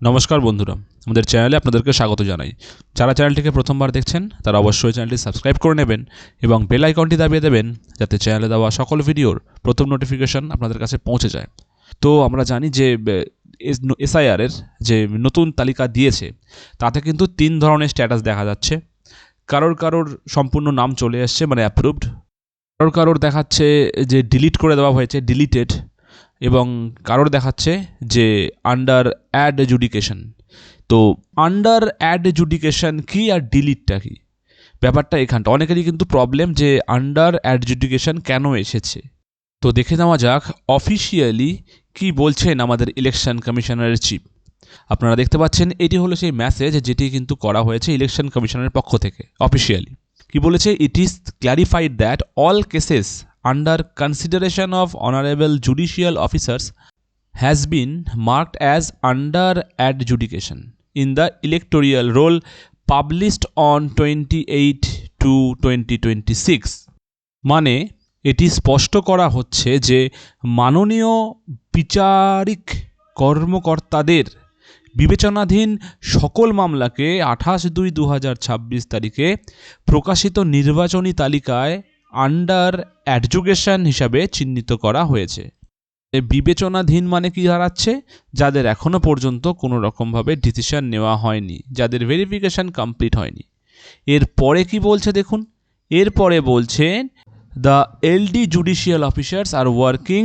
নমস্কার বন্ধুরা, আমাদের চ্যানেলে আপনাদেরকে স্বাগত জানাই। যারা চ্যানেলটিকে প্রথমবার দেখছেন তারা অবশ্যই চ্যানেলটি সাবস্ক্রাইব করে নেবেন এবং বেল আইকনটি দাবিয়ে দেবেন, যাতে চ্যানেলে দেওয়া সকল ভিডিওর প্রথম নোটিফিকেশন আপনাদের কাছে পৌঁছে যায়। তো আমরা জানি যে এসআইআরের যে নতুন তালিকা দিয়েছে তাতে কিন্তু 3 ধরনের স্ট্যাটাস দেখা যাচ্ছে। কারোর সম্পূর্ণ নাম চলে এসছে, মানে অ্যাপ্রুভড। কারোর দেখাচ্ছে যে ডিলিট করে দেওয়া হয়েছে, ডিলিটেড, এবং কারোর দেখাচ্ছে যে আন্ডার অ্যাডজুডিকেশন। তো আন্ডার অ্যাডজুডিকেশন কি আর ডিলিটটা কি, ব্যাপারটা এখানটা অনেকেরই কিন্তু প্রবলেম যে আন্ডার অ্যাডজুডিকেশন কেন এসেছে। তো দেখে নেওয়া যাক অফিসিয়ালি কি বলছেন আমাদের ইলেকশন কমিশনারের চিফ। আপনারা দেখতে পাচ্ছেন এটি হলো সেই মেসেজ যেটি কিন্তু করা হয়েছে ইলেকশন কমিশনের পক্ষ থেকে অফিসিয়ালি। কি বলেছে? It is clarified that all cases under consideration of honorable judicial officers has been marked as under adjudication in the electoral roll published on 28/2/2026। মানে এটি স্পষ্ট করা হচ্ছে যে মাননীয় বিচারিক কর্মকর্তাদের বিবেচনাধীন সকল মামলাকে 28/2/2026 তারিখে প্রকাশিত নির্বাচনী তালিকায় আন্ডার অ্যাডজুডিকেশন হিসাবে চিহ্নিত করা হয়েছে। বিবেচনাধীন মানে কি দাঁড়াচ্ছে? যাদের এখনও পর্যন্ত কোনো রকমভাবে ডিসিশন নেওয়া হয়নি, যাদের ভেরিফিকেশন কমপ্লিট হয়নি। এরপরে কি বলছে দেখুন, এরপরে বলছেন the LD judicial officers are working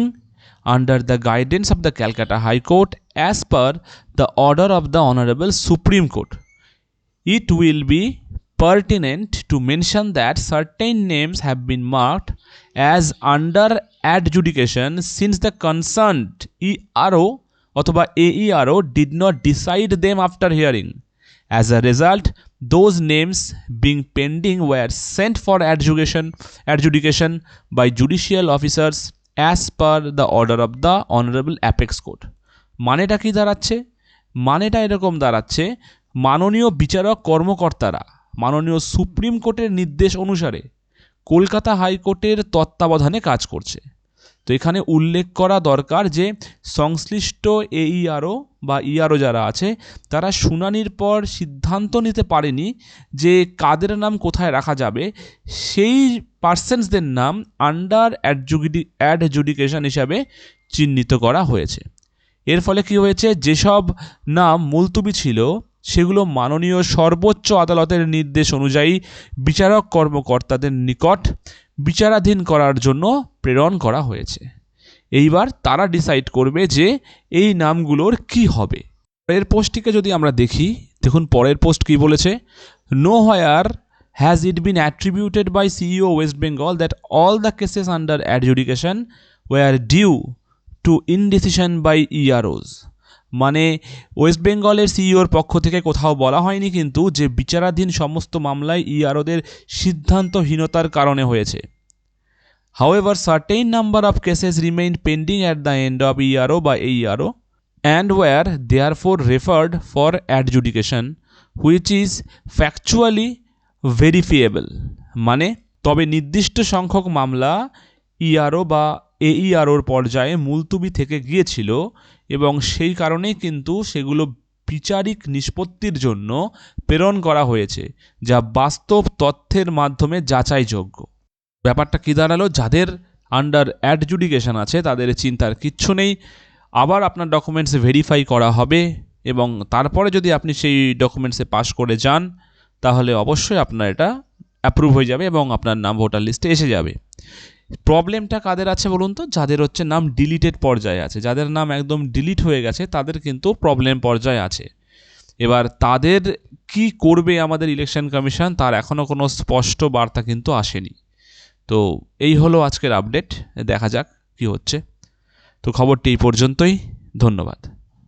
under the guidance of the Calcutta high court as per the order of the honourable supreme court. It will be pertinent to mention that certain names have been marked as under adjudication since the concerned ERO অথবা AERO did not decide them after hearing. As a result, those names being pending were sent for adjudication by judicial officers as per the order of the Honorable Apex Court. মানেটা কি দাঁড়াচ্ছে? মানেটা এরকম দাঁড়াচ্ছে, মাননীয় বিচারক কর্মকর্তারা মাননীয় সুপ্রিম কোর্টের নির্দেশ অনুসারে কলকাতা হাইকোর্টের তত্ত্বাবধানে কাজ করছে। তো এখানে উল্লেখ করা দরকার যে সংশ্লিষ্ট AERO বা ERO যারা আছে তারা শুনানির পর সিদ্ধান্ত নিতে পারেনি যে কাদের নাম কোথায় রাখা যাবে, সেই পার্সনসদের নাম আন্ডার অ্যাডজুডিকেশন হিসাবে চিহ্নিত করা হয়েছে। এর ফলে কি হয়েছে, যেসব নাম মুলতুবি ছিল সেগুলো মাননীয় সর্বোচ্চ আদালতের নির্দেশ অনুযায়ী বিচারক কর্মকর্তাদের নিকট বিচারাধীন করার জন্য প্রেরণ করা হয়েছে। এইবার তারা ডিসাইড করবে যে এই নামগুলোর কি হবে। পরের পোস্টটিকে যদি আমরা দেখি, দেখুন পরের পোস্ট কি বলেছে। Nowhere has it been attributed by CEO West Bengal that all the cases under adjudication were due to indecision by EROs। মানে ওয়েস্ট বেঙ্গলের সিইওর পক্ষ থেকে কোথাও বলা হয়নি কিন্তু যে বিচারাধীন সমস্ত মামলায় EROদের সিদ্ধান্তহীনতার কারণে হয়েছে। However, certain number of cases remained pending at the end of ERO by AERO and were therefore referred for adjudication, which is factually verifiable. মানে তবে নির্দিষ্ট সংখ্যক মামলা ERO বা AEROর পর্যায়ে মুলতুবি থেকে গিয়েছিল এবং সেই কারণেই কিন্তু সেগুলো বিচারিক নিষ্পত্তির জন্য প্রেরণ করা হয়েছে, যা বাস্তব তথ্যের মাধ্যমে যাচাইযোগ্য। ব্যাপারটা কী দাঁড়ালো, যাদের আন্ডার অ্যাডজুডিকেশন আছে তাদের চিন্তার কিচ্ছু নেই। আবার আপনার ডকুমেন্টস ভেরিফাই করা হবে এবং তারপরে যদি আপনি সেই ডকুমেন্টসে পাস করে যান তাহলে অবশ্যই আপনার এটা অ্যাপ্রুভ হয়ে যাবে এবং আপনার নাম ভোটার লিস্টে এসে যাবে। প্রবলেমটা কাদের আছে বলুন তো? যাদের হচ্ছে নাম ডিলিটেড পর্যায়ে আছে, যাদের নাম একদম ডিলিট হয়ে গেছে তাদের কিন্তু প্রবলেম পর্যায়ে আছে। এবার তাদের কি করবে আমাদের ইলেকশন কমিশন তার এখনও কোনো স্পষ্ট বার্তা কিন্তু আসেনি। তো এই হলো আজকের আপডেট, দেখা যাক কি হচ্ছে। তো খবরটি এই পর্যন্তই, ধন্যবাদ।